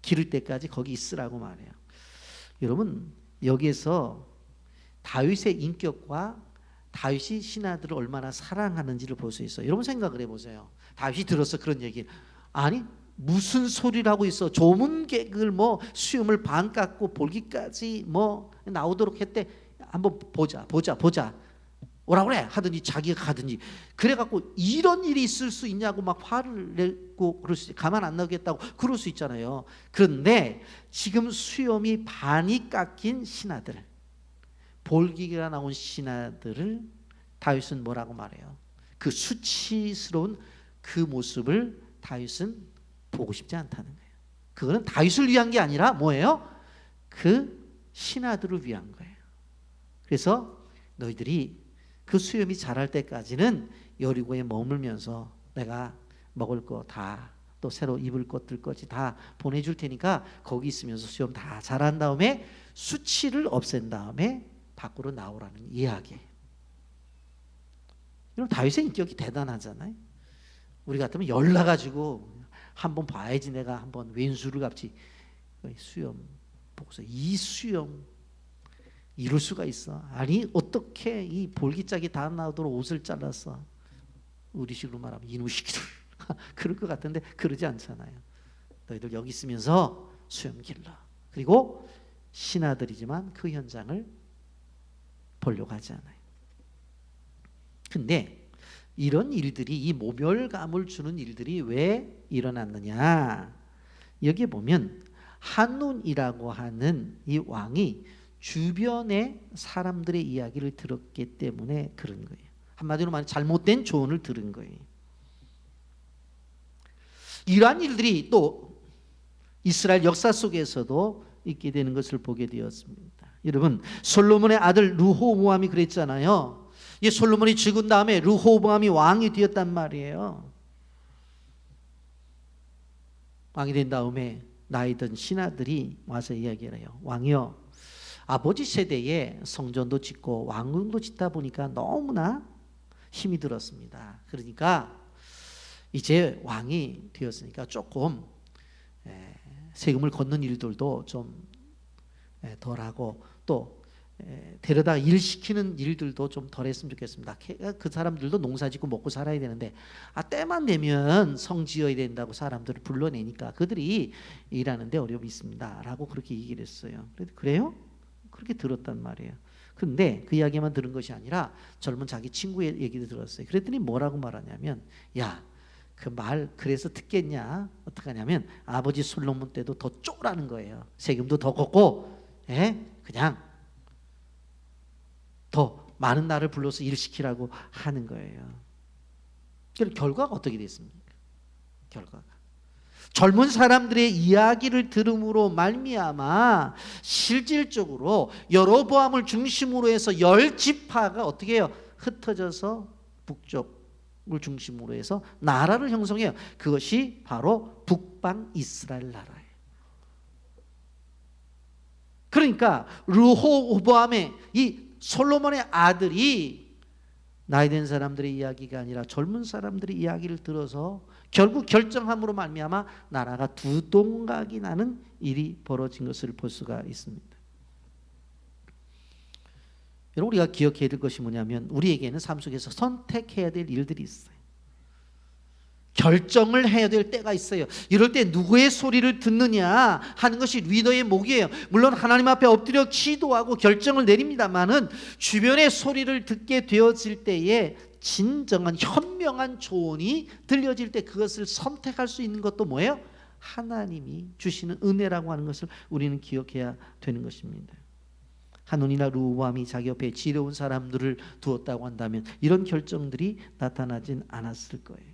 기를 때까지 거기 있으라고 말해요. 여러분, 여기에서 다윗의 인격과 다윗이 신하들을 얼마나 사랑하는지를 볼 수 있어요. 여러분 생각을 해보세요. 다윗이 들어서 그런 얘기를, 아니 무슨 소리를 하고 있어? 조문객을 뭐 수염을 반 깎고 볼기까지 뭐 나오도록 했대. 한번 보자. 오라 그래 하더니 자기가 가더니, 그래갖고 이런 일이 있을 수 있냐고 막 화를 내고 그럴 수, 가만 안 나오겠다고 그럴 수 있잖아요. 그런데 지금 수염이 반이 깎인 신하들, 볼기가 나온 신하들을 다윗은 뭐라고 말해요? 그 수치스러운 그 모습을 다윗은 보고 싶지 않다는 거예요. 그거는 다윗을 위한 게 아니라 뭐예요? 그 신하들을 위한 거예요. 그래서 너희들이 그 수염이 자랄 때까지는 여리고에 머물면서 내가 먹을 거 다, 또 새로 입을 것들까지 다 보내줄 테니까 거기 있으면서 수염 다 자란 다음에 수치를 없앤 다음에 밖으로 나오라는 이야기예요. 여러분, 다윗의 인격이 대단하잖아요. 우리 같으면 열나가지고 한번 봐야지, 내가 한번 왼수를 갚지. 수염 보고서 이 수염 이럴 수가 있어? 아니 어떻게 이 볼기짝이 다 나오도록 옷을 잘랐어? 우리식으로 말하면 이누시기를 그럴 것 같은데 그러지 않잖아요. 너희들 여기 있으면서 수염 길러. 그리고 신하들이지만 그 현장을 보려고 하지 않아요. 근데 이런 일들이, 이 모멸감을 주는 일들이 왜 일어났느냐? 여기에 보면 한눈이라고 하는 이 왕이 주변의 사람들의 이야기를 들었기 때문에 그런 거예요. 한마디로 말하면 잘못된 조언을 들은 거예요. 이러한 일들이 또 이스라엘 역사 속에서도 있게 되는 것을 보게 되었습니다. 여러분, 솔로몬의 아들 르호보암이 그랬잖아요. 이 솔로몬이 죽은 다음에 르호보암이 왕이 되었단 말이에요. 왕이 된 다음에 나이 든 신하들이 와서 이야기를 해요. 왕이요, 아버지 세대에 성전도 짓고 왕궁도 짓다 보니까 너무나 힘이 들었습니다. 그러니까 이제 왕이 되었으니까 조금 세금을 걷는 일들도 좀 덜하고, 또 데려다 일시키는 일들도 좀 덜 했으면 좋겠습니다. 그 사람들도 농사짓고 먹고 살아야 되는데 때만 되면 성 지어야 된다고 사람들을 불러내니까 그들이 일하는데 어려움이 있습니다 라고 그렇게 얘기를 했어요. 그래요? 그렇게 들었단 말이에요. 근데 그 이야기만 들은 것이 아니라 젊은 자기 친구의 얘기도 들었어요. 그랬더니 뭐라고 말하냐면, 야, 그 말 그래서 듣겠냐? 어떡하냐면 아버지 솔로몬 때도 더 쪼라는 거예요. 세금도 더 걷고, 그냥 더 많은 나를 불러서 일시키라고 하는 거예요. 결과가 어떻게 됐습니까? 결과가 젊은 사람들의 이야기를 들음으로 말미암아 실질적으로 여로보암을 중심으로 해서 10지파가 어떻게 해요? 흩어져서 북쪽을 중심으로 해서 나라를 형성해요. 그것이 바로 북방 이스라엘 나라예요. 그러니까 르호보암의 이 솔로몬의 아들이 나이든 사람들의 이야기가 아니라 젊은 사람들의 이야기를 들어서 결국 결정함으로 말미암아 나라가 두 동각이 나는 일이 벌어진 것을 볼 수가 있습니다. 여러분, 우리가 기억해야 될 것이 뭐냐면 우리에게는 삶 속에서 선택해야 될 일들이 있어요. 결정을 해야 될 때가 있어요. 이럴 때 누구의 소리를 듣느냐 하는 것이 리더의 몫이에요. 물론 하나님 앞에 엎드려 기도하고 결정을 내립니다마는 주변의 소리를 듣게 되어질 때에 진정한 현명한 조언이 들려질 때 그것을 선택할 수 있는 것도 뭐예요? 하나님이 주시는 은혜라고 하는 것을 우리는 기억해야 되는 것입니다. 한온이나 르호보암이 자기 옆에 지혜로운 사람들을 두었다고 한다면 이런 결정들이 나타나진 않았을 거예요.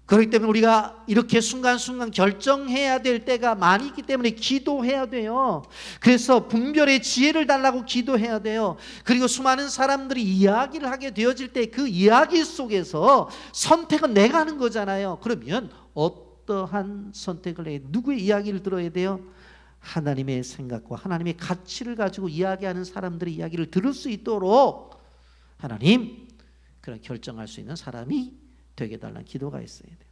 그렇기 때문에 우리가 이렇게 순간순간 결정해야 될 때가 많이 있기 때문에 기도해야 돼요. 그래서 분별의 지혜를 달라고 기도해야 돼요. 그리고 수많은 사람들이 이야기를 하게 되어질 때 그 이야기 속에서 선택은 내가 하는 거잖아요. 그러면 어떠한 선택을 해? 누구의 이야기를 들어야 돼요? 하나님의 생각과 하나님의 가치를 가지고 이야기하는 사람들의 이야기를 들을 수 있도록 하나님, 그런 결정할 수 있는 사람이 되게 달라는 기도가 있어야 돼요.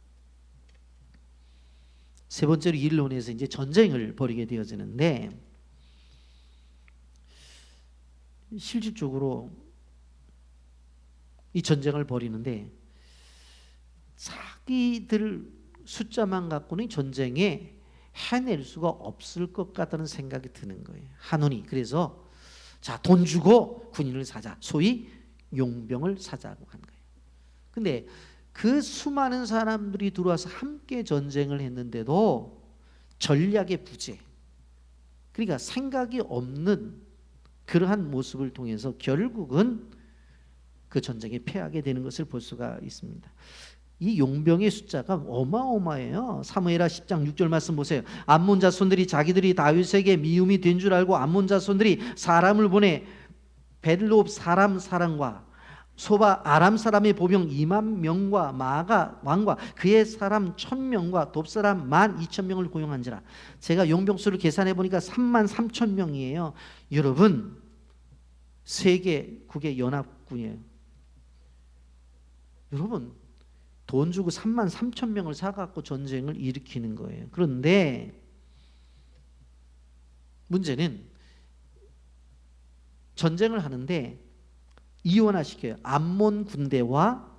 세 번째로 일론에서 이제 전쟁을 벌이게 되어지는데 실질적으로 이 전쟁을 벌이는데 자기들 숫자만 갖고는 전쟁에 해낼 수가 없을 것 같다는 생각이 드는 거예요. 한온이 그래서 자, 돈 주고 군인을 사자, 소위 용병을 사자고 한 거예요. 근데 그 수많은 사람들이 들어와서 함께 전쟁을 했는데도 전략의 부재, 그러니까 생각이 없는 그러한 모습을 통해서 결국은 그 전쟁에 패하게 되는 것을 볼 수가 있습니다. 이 용병의 숫자가 어마어마해요. 사무엘하 10장 6절 말씀 보세요. 암몬 자손들이 자기들이 다윗에게 미움이 된 줄 알고 암몬 자손들이 사람을 보내 벳롭 사람과 소바 아람 사람의 보병 2만 명과 마가 왕과 그의 사람 1000명과 돕 사람 12,000명을 고용한지라. 제가 용병수를 계산해 보니까 33,000명이에요. 여러분, 세계국의 연합군이에요. 여러분, 돈 주고 33,000명을 사갖고 전쟁을 일으키는 거예요. 그런데 문제는 전쟁을 하는데 이원화시켜요. 암몬 군대와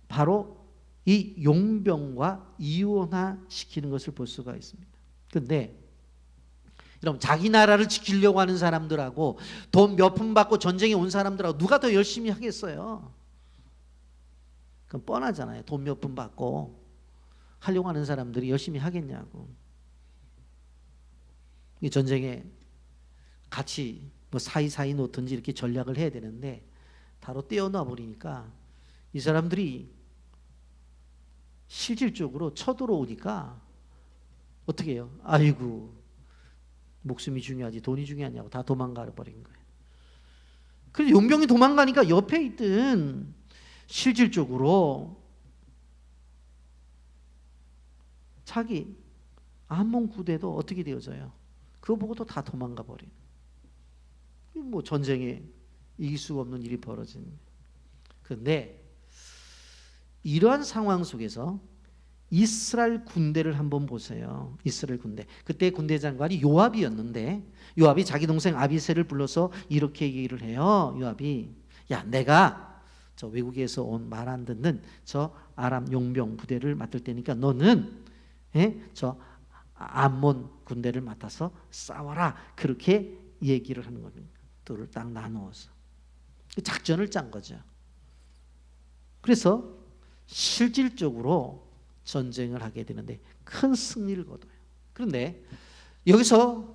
바로 이 용병과 이원화시키는 것을 볼 수가 있습니다. 그런데 여러분, 자기 나라를 지키려고 하는 사람들하고 돈 몇 푼 받고 전쟁에 온 사람들하고 누가 더 열심히 하겠어요? 그건 뻔하잖아요. 돈 몇 푼 받고 하려고 하는 사람들이 열심히 하겠냐고. 이 전쟁에 같이 뭐 사이사이 놓든지 이렇게 전략을 해야 되는데 바로 떼어놔 버리니까 이 사람들이 실질적으로 쳐들어오니까 어떻게 해요? 아이고, 목숨이 중요하지 돈이 중요하냐고 다 도망가 버린 거예요. 그래서 용병이 도망가니까 옆에 있던 실질적으로 자기 암몬 부대도 어떻게 되어져요? 그거 보고도 다 도망가 버리는. 뭐 전쟁에 이길 수가 없는 일이 벌어진. 그런데 이러한 상황 속에서 이스라엘 군대를 한번 보세요. 이스라엘 군대. 그때 군대 장관이 요압이었는데 요압이 자기 동생 아비새를 불러서 이렇게 얘기를 해요. 요압이, 야, 내가 저 외국에서 온 말 안 듣는 저 아람 용병 부대를 맡을 테니까 너는 저 암몬 군대를 맡아서 싸워라. 그렇게 얘기를 하는 겁니다. 둘을 딱 나누어서 작전을 짠 거죠. 그래서 실질적으로 전쟁을 하게 되는데 큰 승리를 거둬요. 그런데 여기서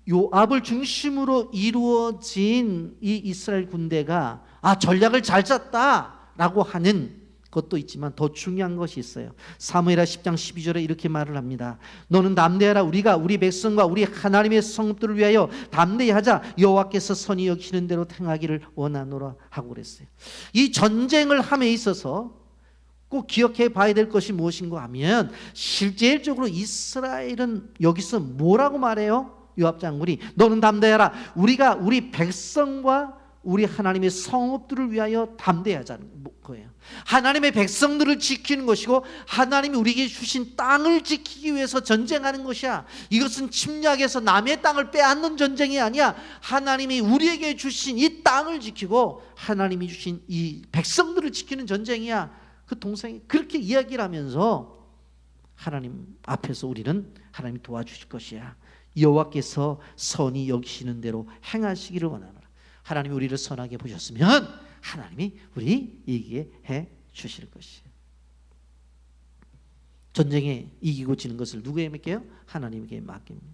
요압을 중심으로 이루어진 이 이스라엘 군대가 전략을 잘 짰다라고 하는 그것도 있지만 더 중요한 것이 있어요. 사무엘하 10장 12절에 이렇게 말을 합니다. 너는 담대하라. 우리가 우리 백성과 우리 하나님의 성읍들을 위하여 담대히 하자. 여호와께서 선히 여기시는 대로 행하기를 원하노라 하고 그랬어요. 이 전쟁을 함에 있어서 꼭 기억해 봐야 될 것이 무엇인가 하면 실질적으로 이스라엘은 여기서 뭐라고 말해요? 요압 장군이 너는 담대하라. 우리가 우리 백성과 우리 하나님의 성읍들을 위하여 담대하자는 거예요. 하나님의 백성들을 지키는 것이고 하나님이 우리에게 주신 땅을 지키기 위해서 전쟁하는 것이야. 이것은 침략해서 남의 땅을 빼앗는 전쟁이 아니야. 하나님이 우리에게 주신 이 땅을 지키고 하나님이 주신 이 백성들을 지키는 전쟁이야. 그 동생이 그렇게 이야기를 하면서 하나님 앞에서 우리는 하나님이 도와주실 것이야. 여호와께서 선히 여기시는 대로 행하시기를 원하노라. 하나님이 우리를 선하게 보셨으면 하나님이 우리 이기게 해 주실 것이에요. 전쟁에 이기고 지는 것을 누구에게 맡겨요? 하나님에게 맡깁니다.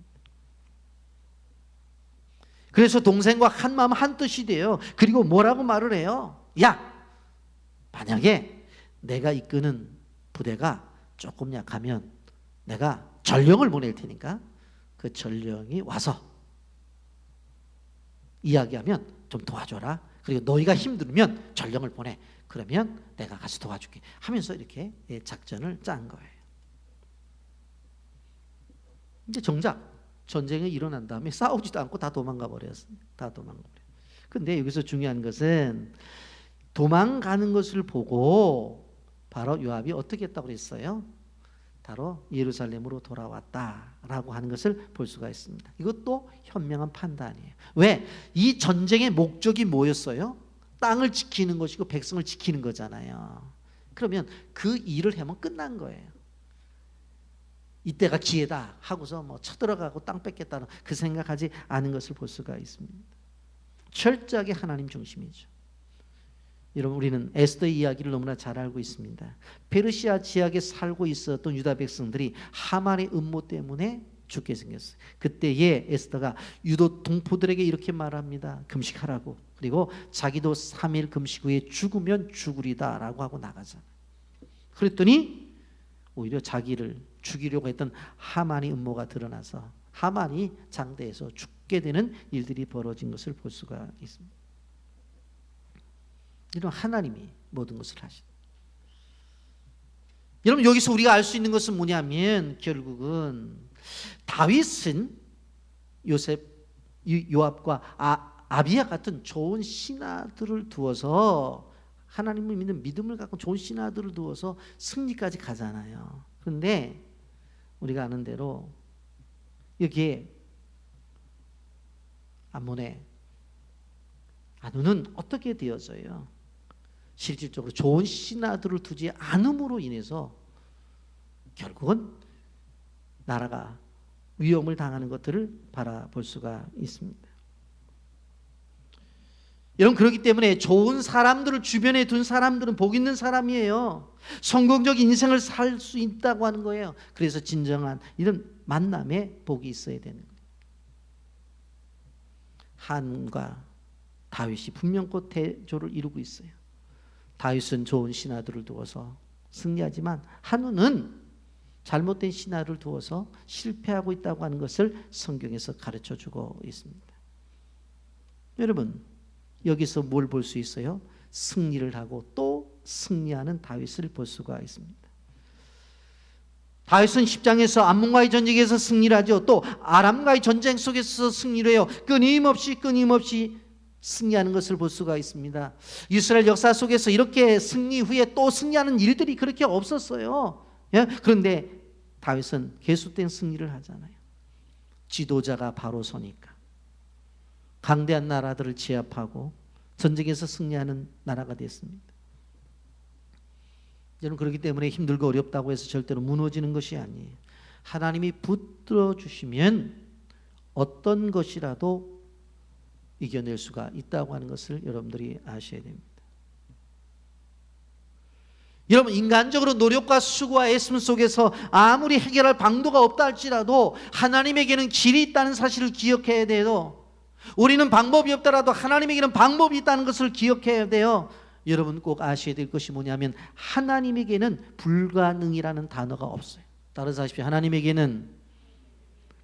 그래서 동생과 한 마음 한 뜻이 돼요. 그리고 뭐라고 말을 해요? 야, 만약에 내가 이끄는 부대가 조금 약하면 내가 전령을 보낼 테니까 그 전령이 와서 이야기하면 좀 도와줘라. 그리고 너희가 힘들면 전령을 보내. 그러면 내가 가서 도와줄게 하면서 이렇게 작전을 짠 거예요. 이제 정작 전쟁이 일어난 다음에 싸우지도 않고 다 도망가 버렸어요. 다 도망가 버려요. 근데 여기서 중요한 것은 도망가는 것을 보고 바로 요압이 어떻게 했다고 그랬어요? 바로 예루살렘으로 돌아왔다라고 하는 것을 볼 수가 있습니다. 이것도 현명한 판단이에요. 왜? 이 전쟁의 목적이 뭐였어요? 땅을 지키는 것이고 백성을 지키는 거잖아요. 그러면 그 일을 하면 끝난 거예요. 이때가 기회다 하고서 뭐 쳐들어가고 땅 뺏겠다는 그 생각하지 않은 것을 볼 수가 있습니다. 철저하게 하나님 중심이죠. 여러분, 우리는 에스더의 이야기를 너무나 잘 알고 있습니다. 페르시아 지역에 살고 있었던 유다 백성들이 하만의 음모 때문에 죽게 생겼어요. 그때에 에스더가 유도 동포들에게 이렇게 말합니다. 금식하라고. 그리고 자기도 3일 금식 후에 죽으면 죽으리다 라고 하고 나가잖아요. 그랬더니 오히려 자기를 죽이려고 했던 하만의 음모가 드러나서 하만이 장대에서 죽게 되는 일들이 벌어진 것을 볼 수가 있습니다. 이런 하나님이 모든 것을 하신다. 여러분, 여기서 우리가 알 수 있는 것은 뭐냐면 결국은 다윗은 요압과 아비야 같은 좋은 신하들을 두어서 하나님을 믿는 믿음을 갖고 좋은 신하들을 두어서 승리까지 가잖아요. 그런데 우리가 아는 대로 여기에 암몬의 아누는 어떻게 되어져요? 실질적으로 좋은 신하들을 두지 않음으로 인해서 결국은 나라가 위험을 당하는 것들을 바라볼 수가 있습니다. 여러분, 그렇기 때문에 좋은 사람들을 주변에 둔 사람들은 복 있는 사람이에요. 성공적 인생을 살 수 있다고 하는 거예요. 그래서 진정한 이런 만남에 복이 있어야 되는 거예요. 한과 다윗이 분명코 대조를 이루고 있어요. 다윗은 좋은 신하들을 두어서 승리하지만 한우는 잘못된 신하를 두어서 실패하고 있다고 하는 것을 성경에서 가르쳐주고 있습니다. 여러분, 여기서 뭘 볼 수 있어요? 승리를 하고 또 승리하는 다윗을 볼 수가 있습니다. 다윗은 10장에서 암몬과의 전쟁에서 승리를 하죠. 또 아람과의 전쟁 속에서 승리를 해요. 끊임없이 승리하는 것을 볼 수가 있습니다. 이스라엘 역사 속에서 이렇게 승리 후에 또 승리하는 일들이 그렇게 없었어요. 그런데 다윗은 계속된 승리를 하잖아요. 지도자가 바로 서니까 강대한 나라들을 제압하고 전쟁에서 승리하는 나라가 됐습니다. 여러분, 그렇기 때문에 힘들고 어렵다고 해서 절대로 무너지는 것이 아니에요. 하나님이 붙들어 주시면 어떤 것이라도 이겨낼 수가 있다고 하는 것을 여러분들이 아셔야 됩니다. 여러분, 인간적으로 노력과 수고와 애씀 속에서 아무리 해결할 방도가 없다 할지라도 하나님에게는 길이 있다는 사실을 기억해야 돼요. 우리는 방법이 없더라도 하나님에게는 방법이 있다는 것을 기억해야 돼요. 여러분 꼭 아셔야 될 것이 뭐냐면 하나님에게는 불가능이라는 단어가 없어요. 따라서 하십시오. 하나님에게는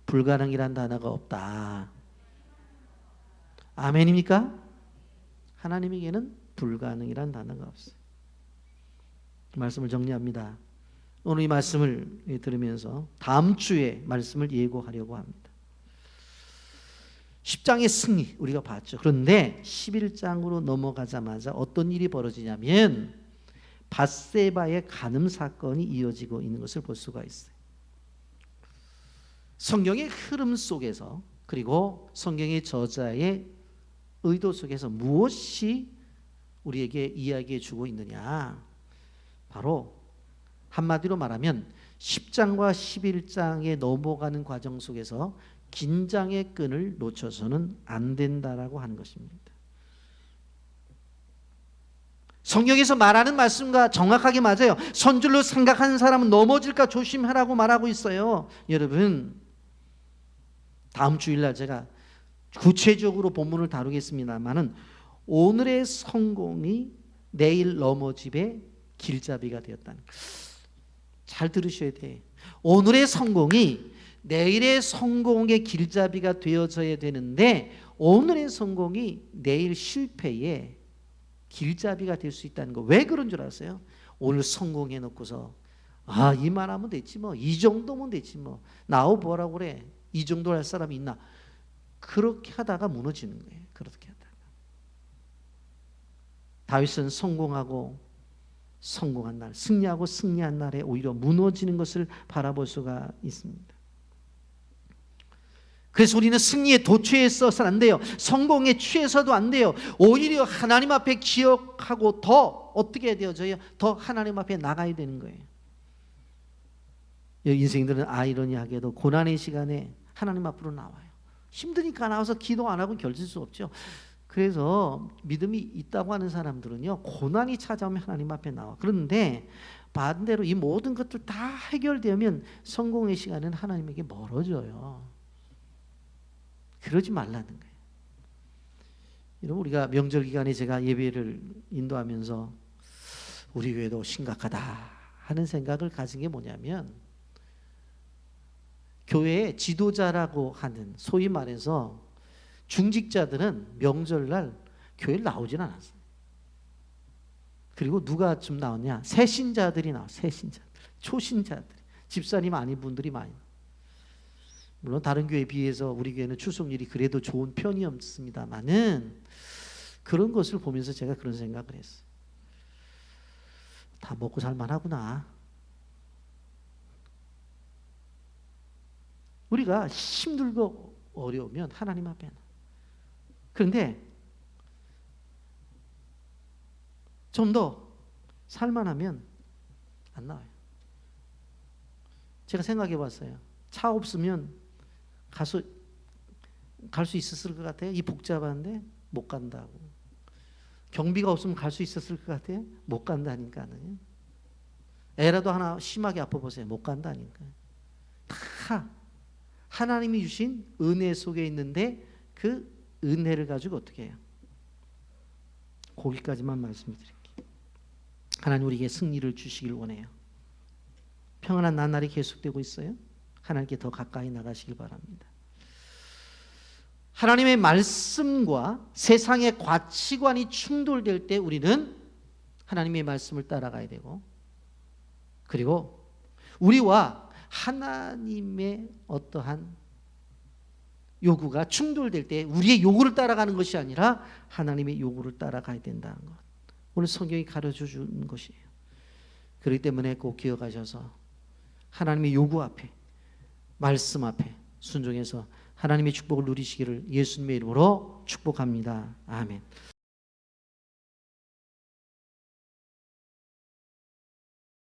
불가능이라는 단어가 없다. 아멘입니까? 하나님에게는 불가능이라는 단어가 없어요. 말씀을 정리합니다. 오늘 이 말씀을 들으면서 다음 주에 말씀을 예고하려고 합니다. 10장의 승리 우리가 봤죠. 그런데 11장으로 넘어가자마자 어떤 일이 벌어지냐면 밧세바의 간음 사건이 이어지고 있는 것을 볼 수가 있어요. 성경의 흐름 속에서 그리고 성경의 저자의 의도 속에서 무엇이 우리에게 이야기해 주고 있느냐? 바로 한마디로 말하면 10장과 11장에 넘어가는 과정 속에서 긴장의 끈을 놓쳐서는 안 된다라고 하는 것입니다. 성경에서 말하는 말씀과 정확하게 맞아요. 선줄로 생각하는 사람은 넘어질까 조심하라고 말하고 있어요. 여러분, 다음 주일날 제가 구체적으로 본문을 다루겠습니다만은 오늘의 성공이 내일 넘어짐의 길잡이가 되었다는 거. 잘 들으셔야 돼. 오늘의 성공이 내일의 성공의 길잡이가 되어져야 되는데 오늘의 성공이 내일 실패의 길잡이가 될 수 있다는 거. 왜 그런 줄 아세요? 오늘 성공해 놓고서 이만하면 됐지 뭐, 이 정도면 됐지 뭐, 나하고 뭐라고 그래, 이 정도 할 사람이 있나. 그렇게 하다가 무너지는 거예요. 그렇게 하다가 다윗은 성공한 날, 승리하고 승리한 날에 오히려 무너지는 것을 바라볼 수가 있습니다. 그래서 우리는 승리에 도취해서는 안 돼요. 성공에 취해서도 안 돼요. 오히려 하나님 앞에 기억하고 더 어떻게 해야 되어져요? 더 하나님 앞에 나가야 되는 거예요. 인생들은 아이러니하게도 고난의 시간에 하나님 앞으로 나와요. 힘드니까 나와서 기도 안 하고 결실 수 없죠. 그래서 믿음이 있다고 하는 사람들은요, 고난이 찾아오면 하나님 앞에 나와. 그런데 반대로 이 모든 것들 다 해결되면 성공의 시간은 하나님에게 멀어져요. 그러지 말라는 거예요. 여러분, 우리가 명절 기간에 제가 예배를 인도하면서 우리 교회도 심각하다 하는 생각을 가진 게 뭐냐면, 교회의 지도자라고 하는, 소위 말해서 중직자들은 명절날 교회를 나오진 않았어요. 그리고 누가 좀 나오냐? 새신자들이 나와. 새신자들, 초신자들, 집사님 아닌 분들이 많이 나와. 물론 다른 교회에 비해서 우리 교회는 출석률이 그래도 좋은 편이었습니다만은, 그런 것을 보면서 제가 그런 생각을 했어요. 다 먹고 살만하구나. 우리가 힘들고 어려우면 하나님 앞에 나. 그런데 좀 더 살만하면 안 나와요. 제가 생각해 봤어요. 차 없으면 갈 수 있었을 것 같아요. 이 복잡한데 못 간다고. 경비가 없으면 갈 수 있었을 것 같아요. 못 간다니까요. 애라도 하나 심하게 아파 보세요. 못 간다니까요. 다 하나님이 주신 은혜 속에 있는데 그 은혜를 가지고 어떻게 해요? 거기까지만 말씀드릴게요. 하나님 우리에게 승리를 주시길 원해요. 평안한 나날이 계속되고 있어요. 하나님께 더 가까이 나가시길 바랍니다. 하나님의 말씀과 세상의 가치관이 충돌될 때 우리는 하나님의 말씀을 따라가야 되고, 그리고 우리와 하나님의 어떠한 요구가 충돌될 때 우리의 요구를 따라가는 것이 아니라 하나님의 요구를 따라가야 된다는 것, 오늘 성경이 가르쳐 주는 것이에요. 그렇기 때문에 꼭 기억하셔서 하나님의 요구 앞에, 말씀 앞에 순종해서 하나님의 축복을 누리시기를 예수님의 이름으로 축복합니다. 아멘.